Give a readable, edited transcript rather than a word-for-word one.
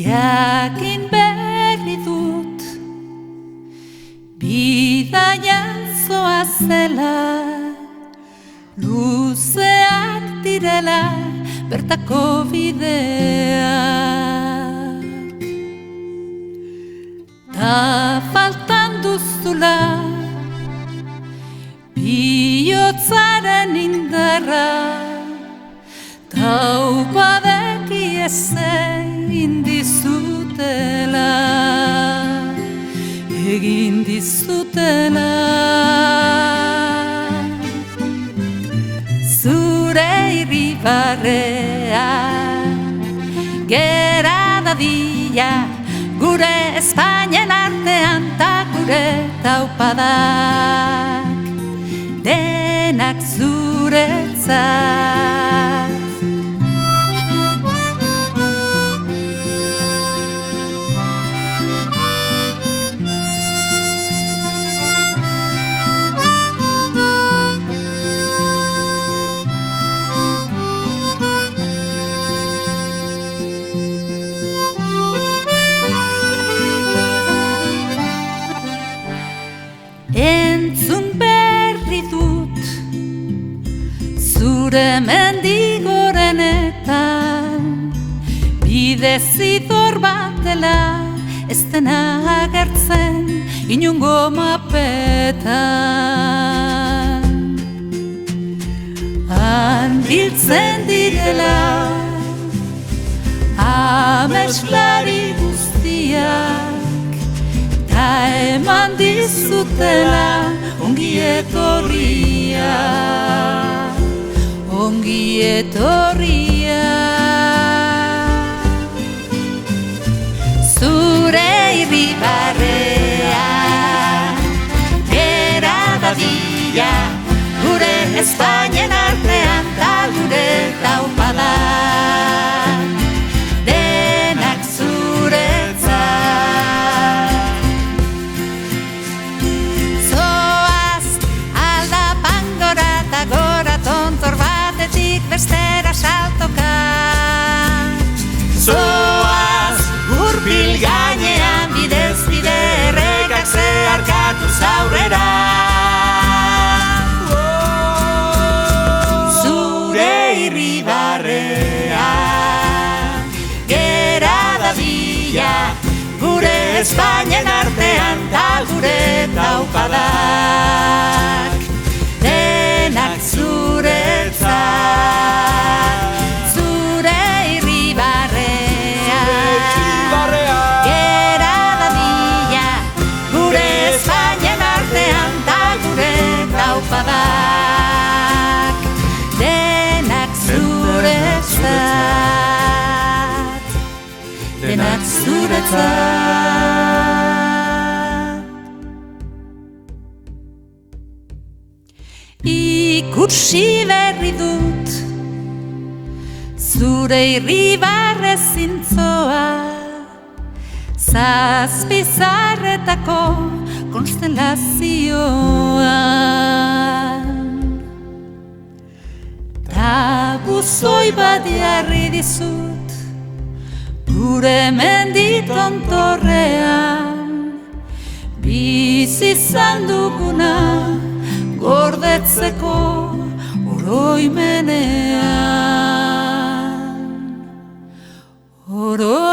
jakin berri dut bidaian zoazela, luzeak direla bertako bideak, ta faltan duzula bihotzaren indarra, taupadeki egin dizutela, egin dizutela. Zure irribarrea gera dadila gure Espainian artean, ta gure taupadak denak zuretzat. Entzun berri dut zure mendigorenetan, bidezidor bat dela ez dena agertzen inungo mapetan. Han biltzen direla ameslari guztiak, ta eman dizutela ongi etorria, ongi etorria. Zure irribarrea gera dadila gure Espainian artean, ta gure taupadak denak zuretzat. Zoaz aldapan gora eta gora, tontor batetik bestera saltoka. Zoaz gurpil gainean bidez bide errekak zeharkatuz aurrera. Zure irribarrea gera dadila gure Espainian artean, ta gure taupadak denak zuretzat. Zure irribarrea gera dadila gure Espainian artean, ta gure taupadak denak zuretzat, denak zuretzat. Ikusi berri dut zure irribarre zintzoa, zazpizarretako konstelazioan, ta buzoi bat jarri dizut gure menditontorrean, bizi izan duguna gordetzeko oroimenean, oroimenean.